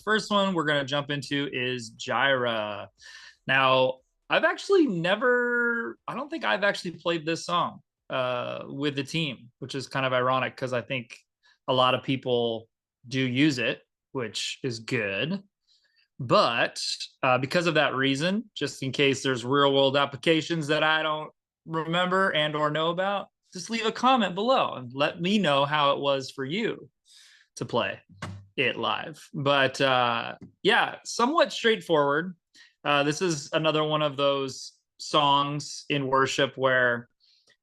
first one we're going to jump into is Jireh. Now, I don't think I've actually played this song with the team, which is kind of ironic because I think a lot of people do use it, which is good. But because of that reason, just in case there's real world applications that I don't remember and or know about, just leave a comment below and let me know how it was for you to play it live. But yeah, somewhat straightforward. This is another one of those songs in worship where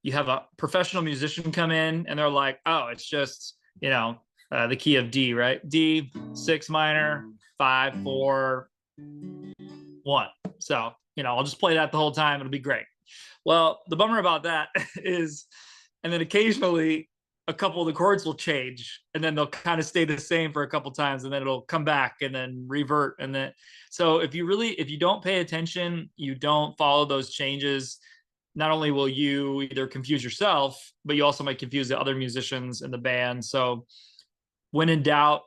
you have a professional musician come in and they're like, oh, it's just, the key of D, right? D, six minor, 5, 4, 1. So, I'll just play that the whole time. It'll be great. Well, the bummer about that is, and then occasionally a couple of the chords will change and then they'll kind of stay the same for a couple times and then it'll come back and then revert. And then, so if you don't pay attention, you don't follow those changes, not only will you either confuse yourself, but you also might confuse the other musicians in the band. So when in doubt,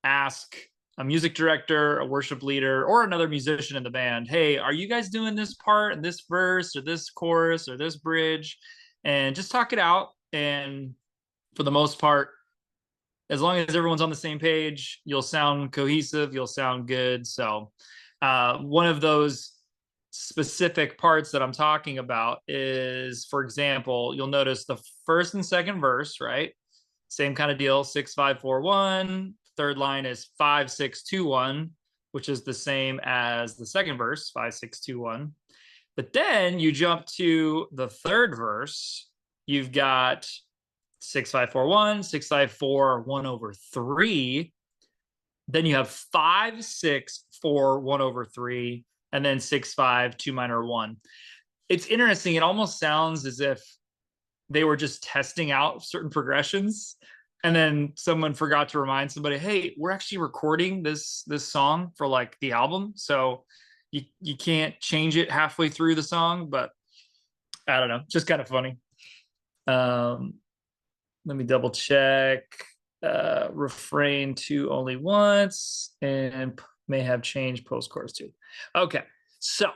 ask a music director, a worship leader, or another musician in the band, hey, are you guys doing this part and this verse or this chorus or this bridge? And just talk it out. And for the most part, as long as everyone's on the same page, you'll sound cohesive, you'll sound good. So one of those specific parts that I'm talking about is, for example, you'll notice the first and second verse, right? Same kind of deal, 6, 5, 4, 1. Third line is 5, 6, 2, 1, which is the same as the second verse, 5, 6, 2, 1. But then you jump to the third verse, you've got 6, 5, 4, 1, 6, 5, 4, 1/3. Then you have 5, 6, 4, 1/3, and then 6, 5, 2 minor 1. It's interesting. It almost sounds as if they were just testing out certain progressions, and then someone forgot to remind somebody, hey, we're actually recording this song for like the album, so you can't change it halfway through the song. But I don't know, just kind of funny. Let me double check. Refrain to only once and may have changed post chorus too. Okay, so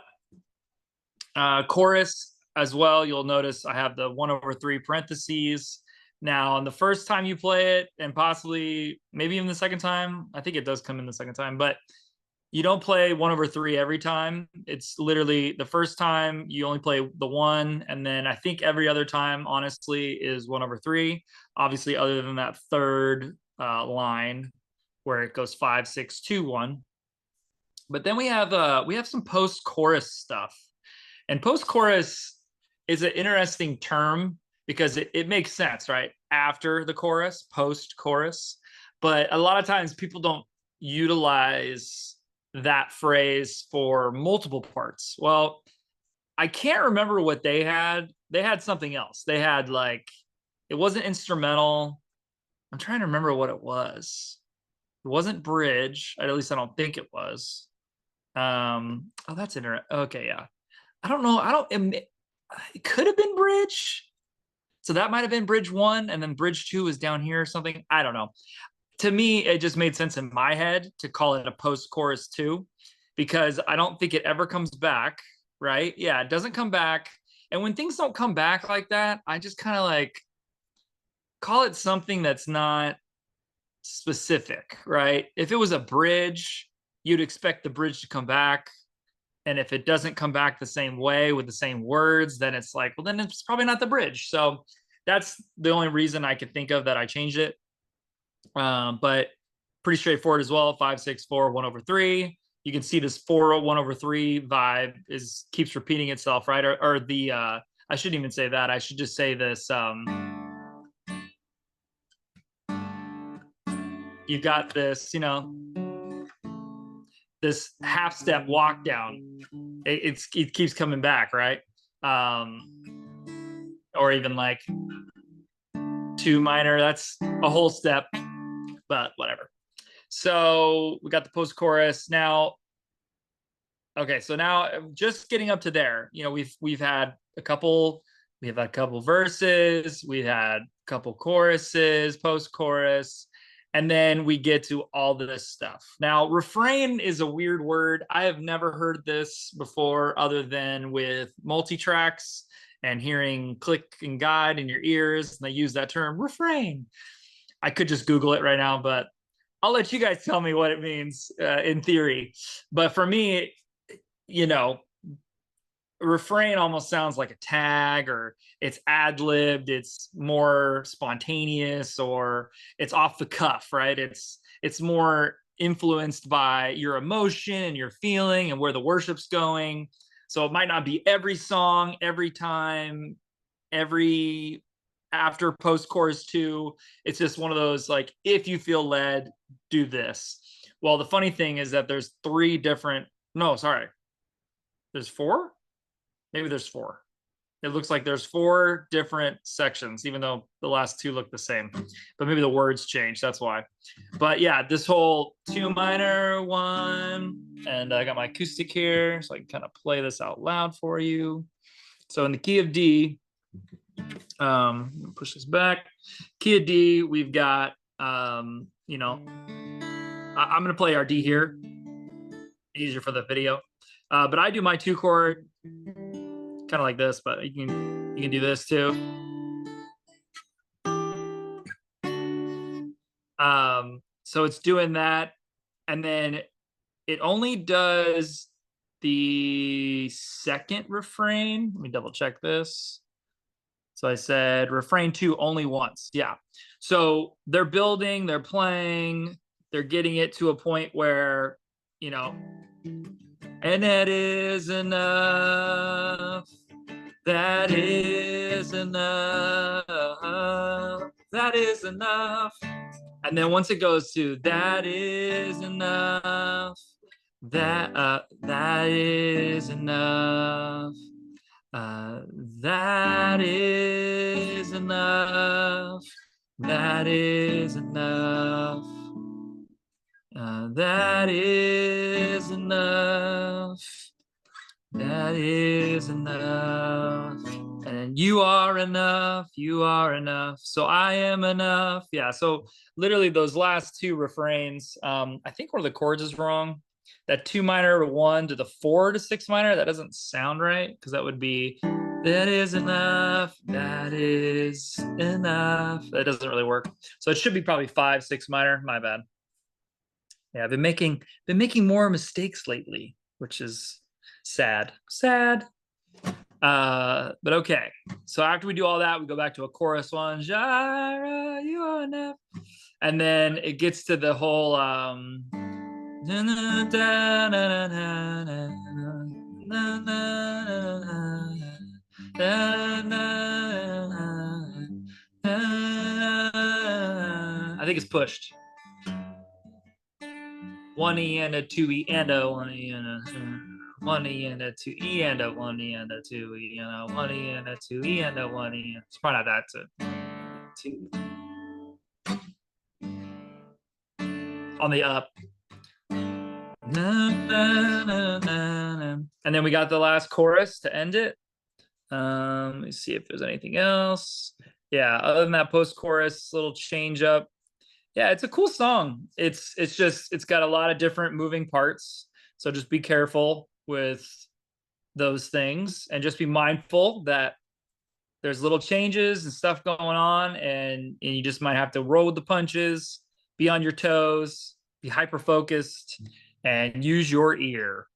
chorus as well. You'll notice I have the 1/3 parentheses. Now, on the first time you play it, and possibly maybe even the second time, I think it does come in the second time, but you don't play 1/3 every time. It's literally the first time you only play the 1, and then I think every other time, honestly, is 1/3. Obviously, other than that third line where it goes 5, 6, 2, 1. But then we have some post-chorus stuff, and post-chorus is an interesting term because it makes sense, right? After the chorus, post-chorus. But a lot of times people don't utilize that phrase for multiple parts. Well, I can't remember what they had. They had something else. They had like, it wasn't instrumental. I'm trying to remember what it was. It wasn't bridge. At least I don't think it was. Oh, that's interesting. Okay, yeah. I don't know. It could have been bridge. So that might have been bridge 1, and then bridge 2 is down here or something. I don't know. To me, it just made sense in my head to call it a post-chorus 2, because I don't think it ever comes back, right? Yeah, it doesn't come back. And when things don't come back like that, I just kind of like call it something that's not specific, right? If it was a bridge, you'd expect the bridge to come back. And if it doesn't come back the same way with the same words, then it's like, well, then it's probably not the bridge. So that's the only reason I could think of that I changed it. But pretty straightforward as well. 5, 6, 4, 1/3. You can see this 4, 1/3 vibe keeps repeating itself, right? Or the I shouldn't even say that. I should just say this. You got this, this half step walk down. It keeps coming back, right? Or even like 2 minor. That's a whole step, but whatever. So we got the post chorus now. Okay, so now just getting up to there, we've had a couple verses, we had a couple choruses, post chorus. And then we get to all this stuff. Now, refrain is a weird word. I have never heard this before other than with multi-tracks and hearing click and guide in your ears. And they use that term, refrain. I could just Google it right now, but I'll let you guys tell me what it means in theory. But for me, you know, refrain almost sounds like a tag, or it's ad-libbed, it's more spontaneous, or it's off the cuff, right? It's more influenced by your emotion and your feeling and where the worship's going. So it might not be every song, every time, every after post chorus 2. It's just one of those, like, if you feel led, do this. Well, the funny thing is that there's 3 different, no, sorry, there's 4. Maybe there's 4. It looks like there's 4 different sections, even though the last 2 look the same. But maybe the words change, that's why. But yeah, this whole 2 minor 1, and I got my acoustic here, so I can kind of play this out loud for you. So in the key of D, push this back. Key of D, we've got, you know, I'm gonna play our D here, easier for the video. But I do my 2 chord kind of like this, but you can do this too. So it's doing that, and then it only does the second refrain. Let me double check this. So I said refrain 2 only once. Yeah. So they're building, they're playing, they're getting it to a point where, you know, and that is enough. That is enough. That is enough. And then once it goes to that is enough. That is enough. That is enough. That is enough. That is enough. That is enough. And you are enough. You are enough. So I am enough. Yeah. So literally those last 2 refrains, I think one of the chords is wrong. That 2 minor to 1 to the 4 to 6 minor, that doesn't sound right, because that would be that is enough. That is enough. That doesn't really work. So it should be probably 5, 6 minor. My bad. Yeah, I've been making more mistakes lately, which is sad. But okay. So after we do all that, we go back to a chorus 1. Jireh, you are enough. And then it gets to the whole I think it's pushed. 1 E and a 2 E and a 1 E and a 1 E and a 2 E and a 1 E and a 2 E and a 1 E and a 2 E and a 1 E. It's probably not that. 2 on the up. And then we got the last chorus to end it. Let me see if there's anything else. Yeah, other than that post chorus little change up. Yeah, it's a cool song. It's got a lot of different moving parts. So just be careful with those things, and just be mindful that there's little changes and stuff going on, and you just might have to roll with the punches, be on your toes, be hyper focused, and use your ear.